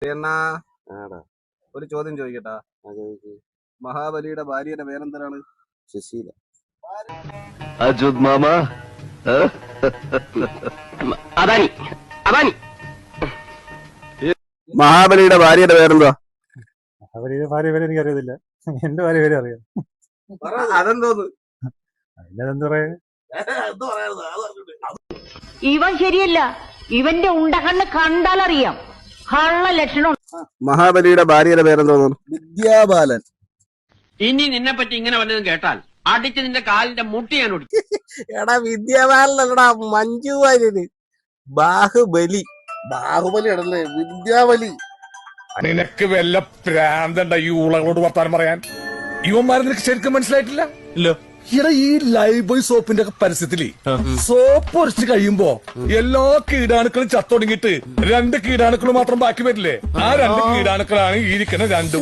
എന്നാ ആടാ ഒരു ചോദ്യം ചോദിക്കട്ടാ. ചോദിക്ക്. മഹാബലിയുടെ ഭാര്യയുടെ പേരെന്താണ്? സുശീല. അജുത് മാമ അദാനി അദാനി. മഹാബലിയുടെ ഭാര്യയുടെ പേരെന്താ? അവരുടെ ഭാര്യ പേര് എനിക്ക് അറിയത്തില്ല. എന്റെ ഭാര്യ പേര് അറിയാം. അതെന്തോന്ന്? അതിനെന്താ പറയാ? ഇവൻ ശരിയല്ല. ഇവന്റെ ഉണ്ടകണ്ണ് കണ്ടാലറിയാം കള്ള ലക്ഷണം. മഹാബലിയുടെ ഭാര്യയുടെ പേരെന്തോന്നു? വിദ്യാബാലൻ. ഇനി നിന്നെ പറ്റി ഇങ്ങനെ വല്ലതും കേട്ടാൽ അടിച്ച് നിന്റെ കാലിന്റെ മുട്ടി ഞാൻ ഒടിക്കും. എടാ വിദ്യാബാലനല്ലടാ, മഞ്ജു വാര്യര്. ബാഹുബലി. ബാഹുബലി ആണല്ലേ വിദ്യാബലി. നിനക്ക് വല്ല പ്രാന്തണ്ട ഈ ഊളകളോട് വർത്താനം പറയാൻ? ഇവന്മാരെ നിനക്ക് ശരിക്കും മനസ്സിലായിട്ടില്ല? ഇല്ല. ഇവിടെ ഈ ലൈഫ് ബോയ് സോപ്പിന്റെ ഒക്കെ പരസ്യത്തില് സോപ്പ് ഒരച്ച് കഴിയുമ്പോ എല്ലാ കീടാണുക്കളും ചത്തൊടുങ്ങിട്ട് 2 കീടാണുക്കൾ മാത്രം ബാക്കി വരില്ലേ? ആ 2 കീടാണുക്കളാണ് ഈ ഇരിക്കുന്ന 2.